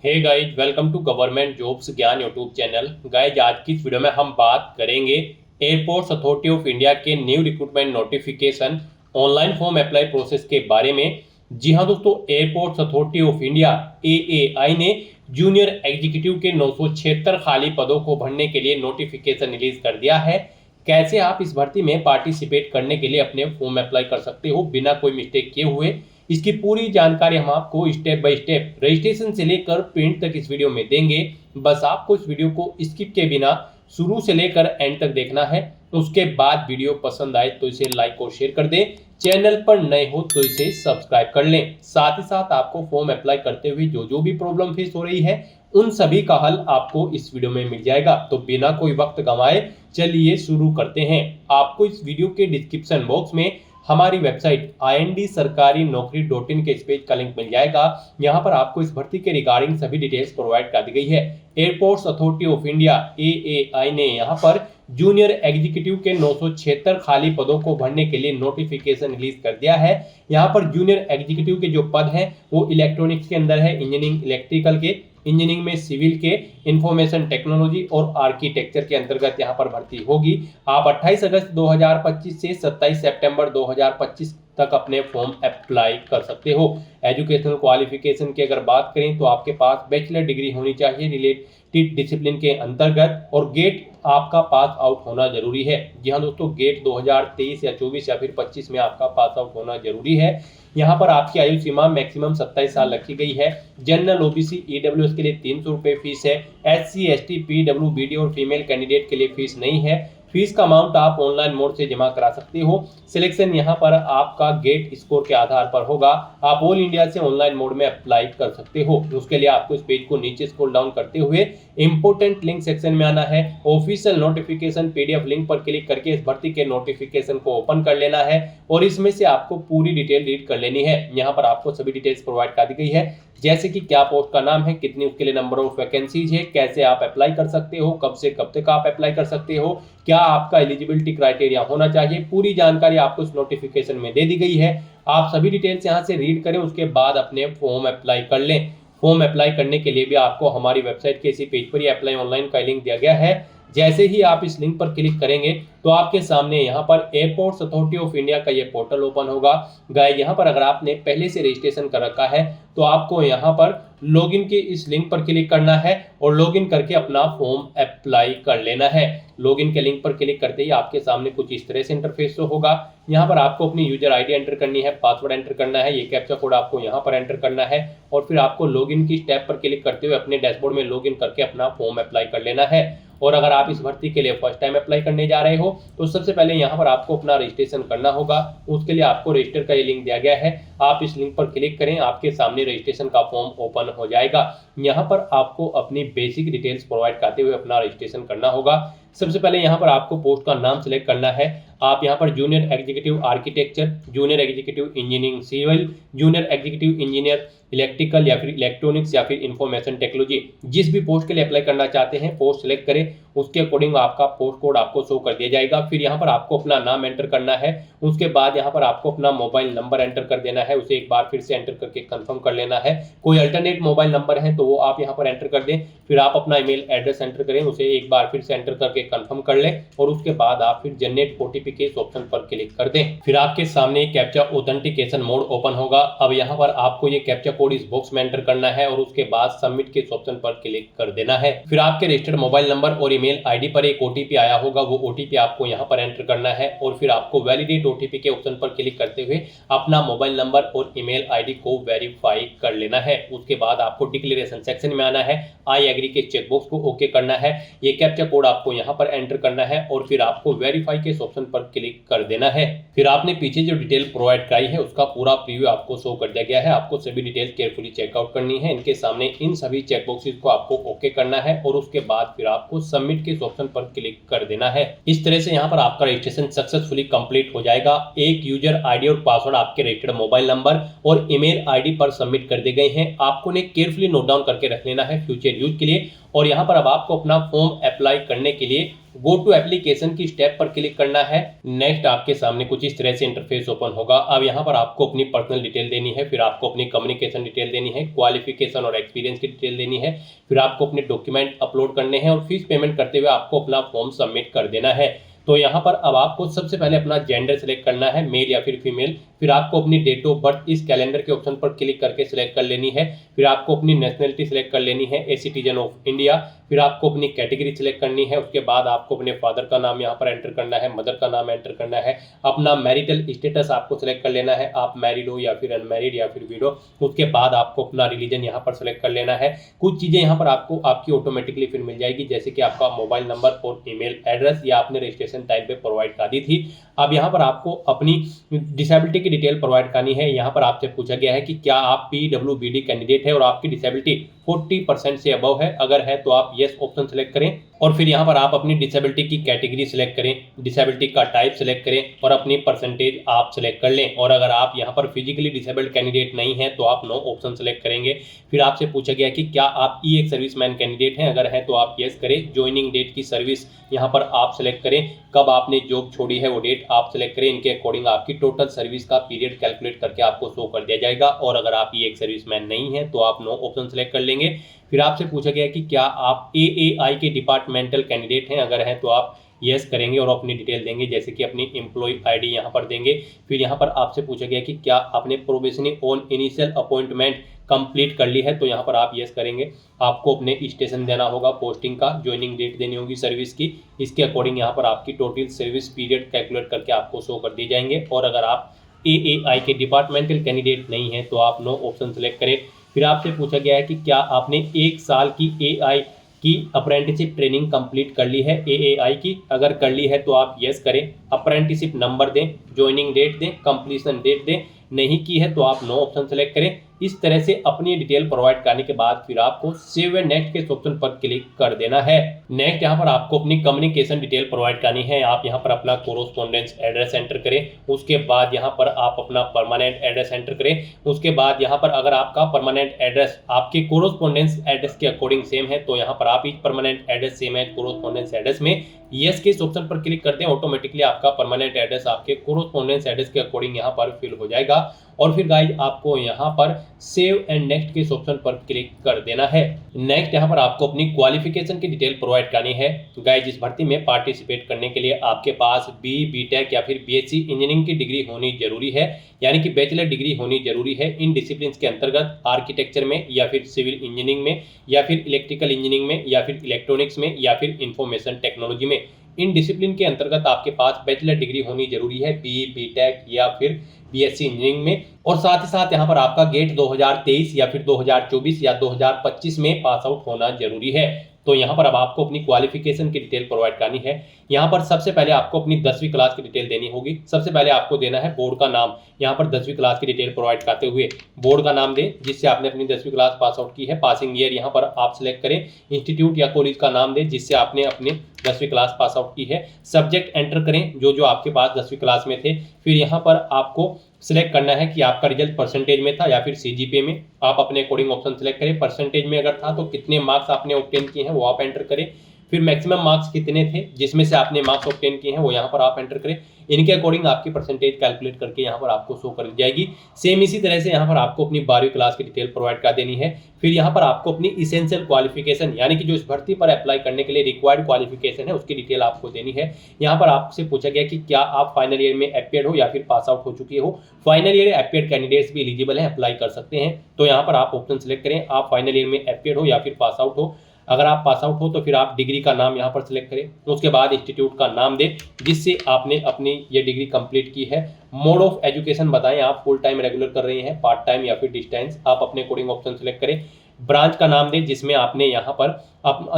Hey guys, welcome to government jobs Gyan YouTube channel. Guys, आज की इस वीडियो में हम बात करेंगे एयरपोर्ट्स अथॉरिटी ऑफ इंडिया के new recruitment notification online form apply process के बारे में। जी हाँ दोस्तों, airports authority of India AAI ने जूनियर एग्जीक्यूटिव के 976 खाली पदों को भरने के लिए नोटिफिकेशन रिलीज कर दिया है। कैसे आप इस भर्ती में पार्टिसिपेट करने के लिए अपने फॉर्म अप्लाई कर सकते हो बिना कोई मिस्टेक किए हुए, इसकी पूरी जानकारी हम आपको स्टेप बाय स्टेप रजिस्ट्रेशन से लेकर प्रिंट तक इस वीडियो में देंगे। बस आपको इस वीडियो को स्किप के बिना शुरू से लेकर एंड तक देखना है। उसके बाद वीडियो पसंद आए तो इसे लाइक और शेयर कर दें। चैनल पर नए हो तो इसे सब्सक्राइब कर लें। साथ ही साथ आपको फॉर्म अप्लाई करते हुए जो भी प्रॉब्लम फेस हो रही है उन सभी का हल आपको इस वीडियो में मिल जाएगा। तो बिना कोई वक्त गंवाए चलिए शुरू करते हैं। आपको इस वीडियो के डिस्क्रिप्शन बॉक्स में हमारी वेबसाइट IND-sarkari-naukri.in के इस पेज का लिंक मिल जाएगा। यहाँ पर आपको इस भर्ती के रिगार्डिंग सभी डिटेल्स प्रोवाइड कर दी गई है। Airports authority of India AAI ने यहाँ पर जूनियर एग्जीक्यूटिव के 976 खाली पदों को भरने के लिए नोटिफिकेशन रिलीज कर दिया है। यहाँ पर जूनियर एग्जीक्यूटिव के जो पद हैं वो इलेक्ट्रॉनिक्स के अंदर है, इंजीनियरिंग इलेक्ट्रिकल के, इंजीनियरिंग में सिविल के, इंफॉर्मेशन टेक्नोलॉजी और आर्किटेक्चर के अंतर्गत यहाँ पर भर्ती होगी। आप 28 अगस्त 2025 से 27 सितंबर 2025 तक अपने फॉर्म अप्लाई कर सकते हो। एजुकेशनल क्वालिफिकेशन की अगर बात करें तो आपके पास बैचलर डिग्री होनी चाहिए रिलेटेड डिसिप्लिन के अंतर्गत, और गेट आपका पास आउट होना जरूरी है। जी हाँ दोस्तों, गेट 2023 या 24 या फिर 25 में आपका पास आउट होना जरूरी है। यहाँ पर आपकी आयु सीमा मैक्सिमम 27 साल रखी गई है। जनरल OBC EWS के लिए 300 रुपये फीस है। SC ST PWBD और फीमेल कैंडिडेट के लिए फीस नहीं है। फीस का अमाउंट आप ऑनलाइन मोड से जमा करा सकते हो। सिलेक्शन यहाँ पर आपका गेट स्कोर के आधार पर होगा। आप ऑल इंडिया से ऑनलाइन मोड में अप्लाई कर सकते हो। उसके लिए आपको इस पेज को नीचे स्क्रॉल डाउन करते हुए इंपोर्टेंट लिंक सेक्शन में आना है। ऑफिशियल नोटिफिकेशन PDF लिंक पर क्लिक करके इस भर्ती के नोटिफिकेशन को ओपन कर लेना है और इसमें से आपको पूरी डिटेल रीड कर लेनी है। यहाँ पर आपको सभी डिटेल्स प्रोवाइड कर दी गई है, जैसे कि क्या पोस्ट का नाम है, कितनी उसके लिए नंबर ऑफ वैकेंसीज है, कैसे आप अप्लाई कर सकते हो, कब से कब तक आप अप्लाई कर सकते हो, क्या आपका एलिजिबिलिटी क्राइटेरिया होना चाहिए, पूरी जानकारी आपको इस नोटिफिकेशन में दे दी गई है। आप सभी डिटेल्स यहाँ से रीड करें, उसके बाद अपने फॉर्म अप्लाई कर लें। फॉर्म अप्लाई करने के लिए भी आपको हमारी वेबसाइट के इसी पेज पर ही अप्लाई ऑनलाइन का लिंक दिया गया है। जैसे ही आप इस लिंक पर क्लिक करेंगे तो आपके सामने यहाँ पर एयरपोर्ट्स अथॉरिटी ऑफ इंडिया का ये पोर्टल ओपन होगा। गाइस, यहाँ पर अगर आपने पहले से रजिस्ट्रेशन कर रखा है तो आपको यहाँ पर लॉगिन के इस लिंक पर क्लिक करना है और लॉगिन करके अपना फॉर्म अप्लाई कर लेना है। लॉगिन के लिंक पर क्लिक करते ही आपके सामने कुछ इस तरह से इंटरफेस होगा। यहाँ पर आपको अपनी यूजर ID एंटर करनी है, पासवर्ड एंटर करना है, ये कैप्चा कोड आपको यहाँ पर एंटर करना है और फिर आपको लॉगिन की स्टेप पर क्लिक करते हुए अपने डैशबोर्ड में लॉगिन करके अपना फॉर्म अप्लाई कर लेना है। और अगर आप इस भर्ती के लिए फर्स्ट टाइम अप्लाई करने जा रहे हो तो सबसे पहले यहाँ पर आपको अपना रजिस्ट्रेशन करना होगा। उसके लिए आपको रजिस्टर का ये लिंक दिया गया है, आप इस लिंक पर क्लिक करें, आपके सामने रजिस्ट्रेशन का फॉर्म ओपन हो जाएगा। यहाँ पर आपको अपनी बेसिक डिटेल्स प्रोवाइड करते हुए अपना रजिस्ट्रेशन करना होगा। सबसे पहले यहाँ पर आपको पोस्ट का नाम सिलेक्ट करना है। आप यहाँ पर junior executive architecture, junior executive engineering civil, junior executive engineer electrical या फिर इलेक्ट्रॉनिक्स या फिर इंफॉर्मेशन टेक्नोलॉजी, जिस भी पोस्ट के लिए अप्लाई करना चाहते हैं पोस्ट सिलेक्ट करें। उसके अकॉर्डिंग आपका पोस्ट कोड आपको शो कर दिया जाएगा। फिर यहाँ पर आपको अपना नाम एंटर करना है। उसके बाद यहाँ पर आपको अपना मोबाइल नंबर एंटर कर देना है, उसे एक बार फिर से एंटर करके कंफर्म कर लेना है। कोई अल्टरनेट मोबाइल नंबर है तो वो आप यहाँ पर एंटर कर दें। फिर आप अपना ईमेल एड्रेस एंटर करें, उसे एक बार फिर से एंटर करके कंफर्म कर लें और उसके बाद आप फिर जनरेट OTP के इस ऑप्शन पर क्लिक कर दें। फिर आपके सामने कैप्चा ऑथेंटिकेशन मोड ओपन होगा। अब यहाँ पर आपको ये कैप्चा कोड इस बॉक्स में एंटर करना है और उसके बाद सबमिट के इस ऑप्शन पर क्लिक कर देना है। फिर आपके रजिस्टर्ड मोबाइल नंबर और ईमेल ID पर एक OTP आया होगा, वो OTP आपको यहाँ पर एंटर करना है और फिर आपको वैलिडेट OTP के ऑप्शन पर क्लिक करते हुए अपना मोबाइल नंबर और ईमेल ID को वेरीफाई कर लेना है। उसके बाद आपको डिक्लेरेशन सेक्शन में आना है, आई एग्री के चेकबॉक्स को ओके करना है। ये कैप्चा कोड आपको यहाँ पर एंटर करना है और फिर आपको वेरीफाई के इस ऑप्शन पर क्लिक कर देना है। फिर आपने पीछे जो डिटेल प्रोवाइड कराई है उसका पूरा प्रीव्यू आपको शो कर दिया गया है। आपको सभी डिटेल केयरफुली चेकआउट करनी है। इनके सामने इन सभी चेकबॉक्सेस को आपको ओके करना है और उसके बाद फिर आपको सबमिट के इस ऑप्शन पर क्लिक कर देना है। इस तरह से यहाँ पर आपका रजिस्ट्रेशन सक्सेसफुली कंप्लीट हो जाएगा। एक यूजर ID और पासवर्ड आपके रजिस्टर्ड मोबाइल नंबर और ईमेल ID पर सबमिट कर दिए गए हैं। आपको उन्हें केयरफुली नोट डाउन करके रख लेना है फ्यूचर यूज के लिए। और यहाँ पर अब आपको अपना फॉर्म अप्लाई करने के लिए गो टू एप्लीकेशन की स्टेप पर क्लिक करना है। नेक्स्ट आपके सामने कुछ इस तरह से इंटरफेस ओपन होगा। अब यहाँ पर आपको अपनी पर्सनल डिटेल देनी है, फिर आपको अपनी कम्युनिकेशन डिटेल देनी है, क्वालिफिकेशन और एक्सपीरियंस की डिटेल देनी है, फिर आपको अपने डॉक्यूमेंट अपलोड करने हैं और फीस पेमेंट करते हुए आपको अपना फॉर्म सबमिट कर देना है। तो यहाँ पर अब आपको सबसे पहले अपना जेंडर सेलेक्ट करना है, मेल या फिर फीमेल। फिर आपको अपनी डेट ऑफ बर्थ इस कैलेंडर के ऑप्शन पर क्लिक करके सिलेक्ट कर लेनी है। फिर आपको अपनी नेशनलिटी सिलेक्ट कर लेनी है, ए सिटीजन ऑफ इंडिया। फिर आपको अपनी कैटेगरी सिलेक्ट करनी है। उसके बाद आपको अपने फादर का नाम यहाँ पर एंटर करना है, मदर का नाम एंटर करना है। अपना मैरिटल स्टेटस आपको सिलेक्ट कर लेना है, आप मैरिड हो या फिर अनमैरिड या फिर विडो। उसके बाद आपको अपना रिलीजन यहाँ पर सिलेक्ट कर लेना है। कुछ चीज़ें यहाँ पर आपको आपकी ऑटोमेटिकली फिर मिल जाएगी, जैसे कि आपका मोबाइल नंबर और ईमेल एड्रेस, या आपने रजिस्ट्रेशन टाइम पे प्रोवाइड कर दी थी। अब यहाँ पर आपको अपनी डिसेबिलिटी की डिटेल प्रोवाइड करनी है। यहाँ पर आपसे पूछा गया है कि क्या आप पीडब्ल्यूबीडी कैंडिडेट है और आपकी डिसेबिलिटी 40% से अबव है। अगर है तो आप येस ऑप्शन सेलेक्ट करें और फिर यहाँ पर आप अपनी डिसेबिलिटी की कैटेगरी सिलेक्ट करें, डिसेबिलिटी का टाइप सिलेक्ट करें और अपनी परसेंटेज आप सिलेक्ट कर लें। और अगर आप यहाँ पर फिजिकली डिसेबल्ड कैंडिडेट नहीं है तो आप नो ऑप्शन सेलेक्ट करेंगे। फिर आपसे पूछा गया कि क्या आप ई एक सर्विसमैन कैंडिडेट हैं। अगर है तो आप येस करें। ज्वाइनिंग डेट की सर्विस यहाँ पर आप सिलेक्ट करें, कब आपने जॉब छोड़ी है वो डेट आप सिलेक्ट करें। इनके अकॉर्डिंग आपकी टोटल सर्विस का पीरियड कैलकुलेट करके आपको शो कर दिया जाएगा। और अगर आप ये एक सर्विसमैन नहीं है तो आप नो ऑप्शन सेलेक्ट कर लेंगे। फिर आपसे पूछा गया कि क्या आप एएआई के डिपार्टमेंटल कैंडिडेट हैं। अगर हैं तो आप यस करेंगे और अपनी डिटेल देंगे, जैसे कि अपनी एम्प्लॉय आईडी यहाँ पर देंगे। फिर यहाँ पर आपसे पूछा गया कि क्या आपने probationary on initial appointment complete कर ली है, तो यहाँ पर आप यस करेंगे। आपको अपने स्टेशन देना होगा पोस्टिंग का, ज्वाइनिंग डेट देनी होगी सर्विस की। इसके अकॉर्डिंग यहाँ पर आपकी टोटल सर्विस पीरियड कैलकुलेट करके आपको शो कर दी जाएंगे। और अगर आप एएआई के डिपार्टमेंटल कैंडिडेट नहीं है तो आप नो ऑप्शन सेलेक्ट करें। फिर आपसे पूछा गया है कि क्या आपने 1 साल की एआई की अप्रेंटिसशिप ट्रेनिंग कंप्लीट कर ली है एएआई की। अगर कर ली है तो आप यस करें, अप्रेंटिसशिप नंबर दें, ज्वाइनिंग डेट दें, कंप्लीशन डेट दें। नहीं की है तो आप नो ऑप्शन सेलेक्ट करें। इस तरह से अपनी डिटेल प्रोवाइड करने के बाद फिर आपको सेव एंड नेक्स्ट के ऑप्शन पर क्लिक कर देना है। नेक्स्ट यहाँ पर आपको अपनी कम्युनिकेशन डिटेल प्रोवाइड करनी है। आप यहाँ पर अपना कोरोस्पोंडेंस एड्रेस एंटर करें। उसके बाद यहाँ पर आप अपना परमानेंट एड्रेस एंटर करें। उसके बाद यहाँ पर अगर आपका परमानेंट एड्रेस आपके कोरोस्पोंडेंस एड्रेस के अकॉर्डिंग सेम है तो यहाँ पर आप इस परमानेंट एड्रेस सेम है कोरोस्पोंडेंस एड्रेस में यस के इस ऑप्शन पर क्लिक कर दें। ऑटोमेटिकली आपका परमानेंट एड्रेस आपके कोरोस्पोंडेंस एड्रेस के अकॉर्डिंग यहाँ पर फिल हो जाएगा। और फिर गाइज आपको यहाँ पर सेव एंड नेक्स्ट के इस ऑप्शन पर क्लिक कर देना है। नेक्स्ट यहाँ पर आपको अपनी क्वालिफिकेशन की डिटेल प्रोवाइड करनी है। गाइज इस भर्ती में पार्टिसिपेट करने के लिए आपके पास बीटेक या फिर बीएससी इंजीनियरिंग की डिग्री होनी जरूरी है, यानी कि बैचलर डिग्री होनी जरूरी है इन डिसिप्लिन के अंतर्गत, आर्किटेक्चर में या फिर सिविल इंजीनियरिंग में या फिर इलेक्ट्रिकल इंजीनियरिंग में या फिर इलेक्ट्रॉनिक्स में या फिर इंफॉर्मेशन टेक्नोलॉजी में। इन डिसिप्लिन के अंतर्गत आपके पास बैचलर डिग्री होनी जरूरी है, बीटेक या फिर बीएससी इंजीनियरिंग में। और साथ ही साथ यहाँ पर आपका गेट 2023 या फिर 2024 या 2025 में पास आउट होना जरूरी है। तो यहाँ पर अब आपको अपनी क्वालिफिकेशन की डिटेल प्रोवाइड करनी है। यहाँ पर सबसे पहले आपको अपनी 10वीं क्लास की डिटेल देनी होगी। सबसे पहले आपको देना है बोर्ड का नाम। यहाँ पर 10वीं क्लास की डिटेल प्रोवाइड करते हुए बोर्ड का नाम दें जिससे आपने अपनी 10वीं क्लास पास आउट की है। पासिंग ईयर यहाँ पर आप सिलेक्ट करें। इंस्टीट्यूट या कॉलेज का नाम दें जिससे आपने अपनी 10वीं क्लास पास आउट की है। सब्जेक्ट एंटर करें जो जो आपके पास 10वीं क्लास में थे। फिर यहाँ पर आपको सिलेक्ट करना है कि आपका रिजल्ट परसेंटेज में था या फिर सीजीपीए में। आप अपने अकॉर्डिंग ऑप्शन सेलेक्ट करें। परसेंटेज में अगर था तो कितने मार्क्स आपने ऑब्टेन किए हैं वो आप एंटर करें। फिर मैक्सिमम मार्क्स कितने थे जिसमें से आपने मार्क्स ऑब्टेन किए हैं वो यहाँ पर आप एंटर करें। इनके अकॉर्डिंग आपकी परसेंटेज कैलकुलेट करके यहाँ पर आपको शो कर दी जाएगी। सेम इसी तरह से यहाँ पर आपको अपनी 12वीं क्लास की डिटेल प्रोवाइड कर देनी है। फिर यहाँ पर आपको अपनी इसेंशियल क्वालिफिकेशन यानी कि जो इस भर्ती पर अप्लाई करने के लिए रिक्वायर्ड क्वालिफिकेशन है उसकी डिटेल आपको देनी है। यहाँ पर आपसे पूछा गया कि क्या आप फाइनल ईयर में अपीयर्ड हो या फिर पास आउट हो चुके हो। फाइनल ईयर अपीयर्ड कैंडिडेट्स भी एलिजिबल हैं, अप्लाई कर सकते हैं। तो यहाँ पर आप ऑप्शन सेलेक्ट करें, आप फाइनल ईयर में अपीयर्ड हो या फिर पास आउट हो। अगर आप पास आउट हो तो फिर आप डिग्री का नाम यहाँ पर सिलेक्ट करें। उसके बाद इंस्टीट्यूट का नाम दें जिससे आपने अपनी ये डिग्री कंप्लीट की है। मोड ऑफ एजुकेशन बताएं, आप फुल टाइम रेगुलर कर रहे हैं, पार्ट टाइम या फिर डिस्टेंस। आप अपने अकॉर्डिंग ऑप्शन सेलेक्ट करें। ब्रांच का नाम दें जिसमें आपने यहाँ पर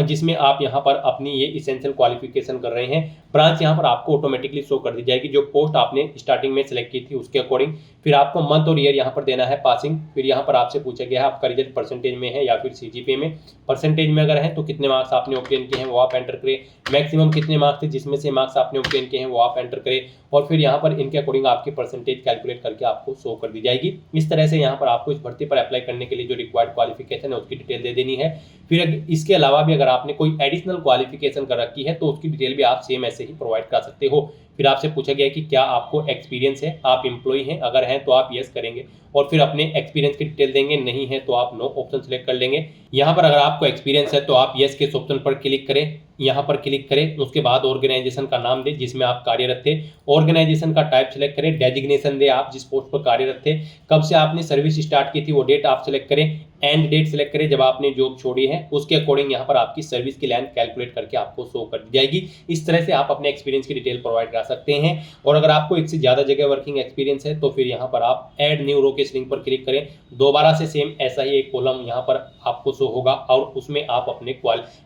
जिसमें आप यहाँ पर अपनी ये इसेंशियल क्वालिफिकेशन कर रहे हैं। ब्रांच यहाँ पर आपको ऑटोमेटिकली शो कर दी जाएगी जो पोस्ट आपने स्टार्टिंग में सेलेक्ट की थी उसके अकॉर्डिंग। फिर आपको मंथ और ईयर यहाँ पर देना है पासिंग। फिर यहाँ पर आपसे पूछा गया है आपका रिजल्ट परसेंटेज में है या फिर सीजीपीए में। परसेंटेज में अगर है तो कितने मार्क्स आपने ऑब्टेन किए हैं वो आप एंटर करें। मैक्सिमम कितने मार्क्स थे जिसमें से मार्क्स आपने ऑब्टेन किए हैं वो आप एंटर करें। और फिर यहाँ पर इनके अकॉर्डिंग आपकी परसेंटेज कैलकुलेट करके आपको शो कर दी जाएगी। इस तरह से यहाँ पर आपको इस भर्ती पर अप्लाई करने के लिए जो रिक्वायर्ड क्वालिफिकेशन है है उसकी डिटेल दे देनी है। फिर इसके अलावा भी अगर आपने कोई एडिशनल क्वालिफिकेशन कर रखी है तो उसकी डिटेल भी आप सेम ऐसे ही प्रोवाइड कर सकते हो। फिर आपसे पूछा गया है कि क्या आपको एक्सपीरियंस है, आप एम्प्लॉय हैं, अगर हैं तो आप यस करेंगे और फिर अपने एक्सपीरियंस की डिटेल देंगे, नहीं है तो आप नो ऑप्शन सेलेक्ट कर लेंगे। यहाँ पर अगर आपको एक्सपीरियंस है तो आप यस के ऑप्शन पर क्लिक करें, यहाँ पर क्लिक करें, उसके बाद ऑर्गेनाइजेशन का नाम दें जिसमें आप कार्यरत थे, ऑर्गेनाइजेशन का टाइप सेलेक्ट करें, डेजिग्नेशन दें आप जिस पोस्ट पर कार्यरत थे, कब से आपने सर्विस स्टार्ट की थी वो डेट आप सेलेक्ट करें, एंड डेट सेलेक्ट करें जब आपने जॉब छोड़ी है, उसके अकॉर्डिंग यहाँ पर आपकी सर्विस की लेंथ कैलकुलेट करके आपको शो कर दी जाएगी। इस तरह से आप अपने एक्सपीरियंस की डिटेल प्रोवाइड कर सकते हैं। और अगर आपको एक से ज़्यादा जगह वर्किंग एक्सपीरियंस है तो फिर यहाँ पर आप ऐड न्यू रो के इस लिंक पर क्लिक करें, दोबारा से सेम ऐसा ही एक कॉलम यहाँ पर आपको शो होगा और उसमें आप अपने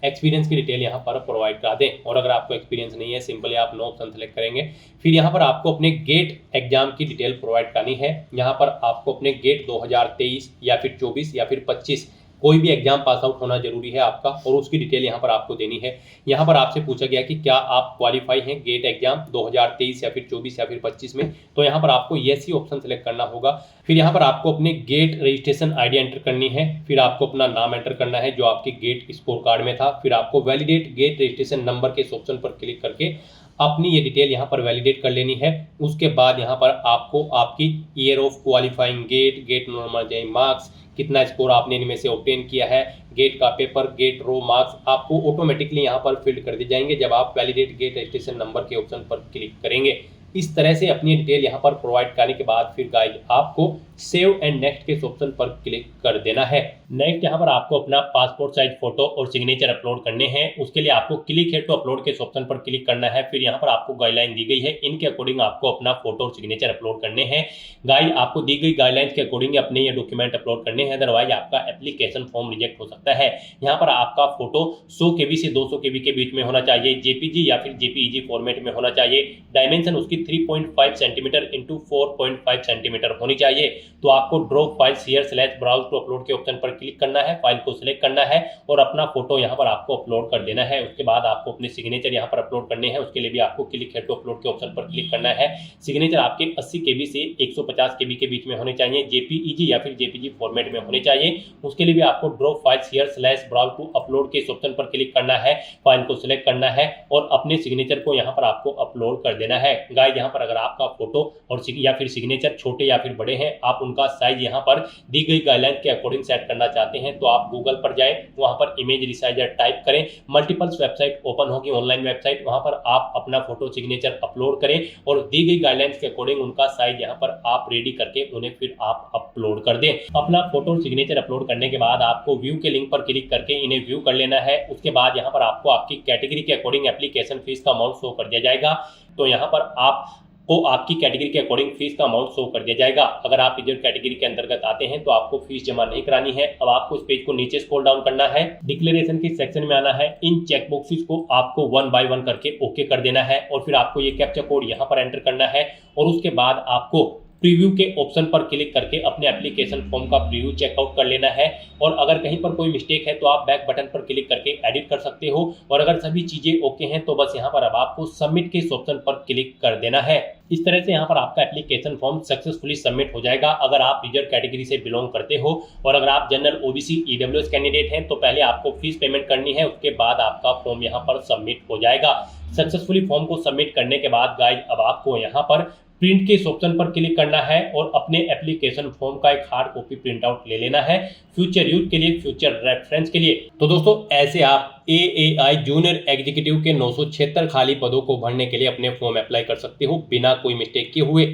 एक्सपीरियंस की डिटेल यहाँ पर प्रोवाइड कर दें। और अगर आपको एक्सपीरियंस नहीं है सिंपली आप नो ऑप्शन सेलेक्ट करेंगे। फिर यहाँ पर आपको अपने गेट एग्जाम की डिटेल प्रोवाइड करनी है। यहाँ पर आपको अपने गेट 2023 या फिर 24 या फिर 25 कोई भी एग्जाम पास आउट होना जरूरी है आपका और उसकी डिटेल यहाँ पर आपको देनी है। यहाँ पर आपसे पूछा गया कि क्या आप क्वालिफाई हैं गेट एग्जाम 2023 या फिर 24 या फिर 25 में, तो यहाँ पर आपको यस ही ऑप्शन सेलेक्ट करना होगा। फिर यहाँ पर आपको अपने गेट रजिस्ट्रेशन आईडी एंटर करनी है, फिर आपको अपना नाम एंटर करना है जो आपके गेट स्कोर कार्ड में था, फिर आपको वैलिडेट गेट रजिस्ट्रेशन नंबर के ऑप्शन पर क्लिक करके अपनी ये डिटेल यहाँ पर वैलिडेट कर लेनी है। उसके बाद यहाँ पर आपको आपकी year of qualifying GATE, GATE normal marks, कितना स्कोर आपने इनमें से ऑब्टेन किया है, गेट का पेपर, गेट रो मार्क्स आपको ऑटोमेटिकली यहाँ पर फिल कर दिए जाएंगे जब आप वैलिडेट गेट रजिस्ट्रेशन नंबर के ऑप्शन पर क्लिक करेंगे। इस तरह से अपनी डिटेल यहाँ पर प्रोवाइड करने के बाद फिर गाइस आपको सेव एंड नेक्स्ट के ऑप्शन पर क्लिक कर देना है। नेक्स्ट यहाँ पर आपको अपना पासपोर्ट साइज फोटो और सिग्नेचर अपलोड करने हैं। उसके लिए आपको क्लिक है तो अपलोड के ऑप्शन पर क्लिक करना है। फिर यहाँ पर आपको गाइडलाइन दी गई है, इनके अकॉर्डिंग आपको अपना फोटो और सिग्नेचर अपलोड करने हैं। गाइस आपको दी गई गाइडलाइंस के अकॉर्डिंग अपने ये डॉक्यूमेंट अपलोड करने हैं, अदरवाइज आपका एप्लीकेशन फॉर्म रिजेक्ट हो सकता है। यहाँ पर आपका फोटो 100 KB से 200 KB के बीच में होना चाहिए, जेपीजी या फिर जेपीईजी फॉर्मेट में होना चाहिए, डायमेंशन उसकी 3.5 सेंटीमीटर इंटू 4.5 सेंटीमीटर होनी चाहिए। तो आपको drop file share slash browse to upload के ऑप्शन पर क्लिक करना है, फाइल को सिलेक्ट करना है और अपना फोटो यहाँ पर आपको अपलोड कर देना है। उसके बाद आपको अपने सिग्नेचर यहाँ पर अपलोड करने हैं, उसके लिए भी आपको क्लिक है टू अपलोड के ऑप्शन पर क्लिक करना है। सिग्नेचर आपके 80 KB से 150 KB के बीच में होने चाहिए, जेपीईजी या फिर जेपीजी फॉर्मेट में होने चाहिए। उसके लिए भी आपको drop file share slash browse to upload के ऑप्शन पर क्लिक करना है, फाइल को सिलेक्ट करना है और अपने सिग्नेचर को यहाँ पर आपको अपलोड कर देना है। गाइस यहाँ पर अगर आपका फोटो और या फिर सिग्नेचर छोटे या फिर बड़े हैं, आप उनका साइज यहाँ पर दी गई गाइडलाइन के अकॉर्डिंग सेट करना चाहते हैं तो आप गूगल पर जाएं, वहां पर इमेज रिसाइजर टाइप करें, मल्टीपल्स वेबसाइट ओपन होगी, ऑनलाइन वेबसाइट, वहां पर आप अपना फोटो सिग्नेचर अपलोड करें और दी गई गाइडलाइंस के अकॉर्डिंग उनका साइज यहाँ पर आप रेडी करके उन्हें फिर आप अपलोड कर दें। अपना फोटो और सिग्नेचर अपलोड करने के बाद आपको व्यू के लिंक पर क्लिक करके इन्हें व्यू कर लेना है। उसके बाद यहाँ पर आपको आपकी कैटेगरी के अकॉर्डिंग एप्लीकेशन फीस का अमाउंट शो कर दिया जाएगा। तो यहाँ पर आपको आपकी कैटेगरी के अकॉर्डिंग फीस का अमाउंट शो कर दिया जाएगा। अगर आप रिजर्व कैटेगरी के अंतर्गत आते हैं तो आपको फीस जमा नहीं करानी है। अब आपको इस पेज को नीचे स्क्रॉल डाउन करना है, डिक्लेरेशन के सेक्शन में आना है, इन चेक बॉक्सेस को आपको 1 बाय 1 करके ओके कर देना है और फिर आपको ये कैप्चा कोड यहाँ पर एंटर करना है और उसके बाद आपको प्रीव्यू के ऑप्शन पर क्लिक करके अपने एप्लीकेशन फॉर्म का प्रीव्यू चेकआउट कर लेना है। और अगर कहीं पर कोई मिस्टेक है तो आप बैक बटन पर क्लिक करके एडिट कर सकते हो और अगर सभी चीजें ओके हैं तो बस यहाँ पर अब आपको सबमिट के ऑप्शन पर क्लिक कर देना है। इस तरह से यहाँ पर आपका एप्लीकेशन फॉर्म सक्सेसफुली सबमिट हो जाएगा अगर आप रिजर्व कैटेगरी से बिलोंग करते हो। और अगर आप जनरल, ओबीसी, ईडब्ल्यूएस कैंडिडेट हैं तो पहले आपको फीस पेमेंट करनी है, उसके बाद आपका फॉर्म यहाँ पर सबमिट हो जाएगा। सक्सेसफुली फॉर्म को सबमिट करने के बाद गाइस अब आपको यहाँ पर प्रिंट के ऑप्शन पर क्लिक करना है और अपने एप्लीकेशन फॉर्म का एक हार्ड कॉपी प्रिंट आउट ले लेना है फ्यूचर यूज के लिए, फ्यूचर रेफरेंस के लिए। तो दोस्तों ऐसे आप AAI जूनियर एग्जीक्यूटिव के 976 खाली पदों को भरने के लिए अपने फॉर्म अप्लाई कर सकते हो बिना कोई मिस्टेक किए हुए।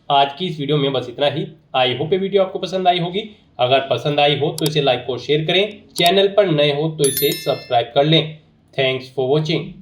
आज की इस वीडियो में बस इतना ही। आई होप ये वीडियो आपको पसंद आई होगी। अगर पसंद आई हो तो इसे लाइक और शेयर करें, चैनल पर नए हो तो इसे सब्सक्राइब कर लें। Thanks for watching.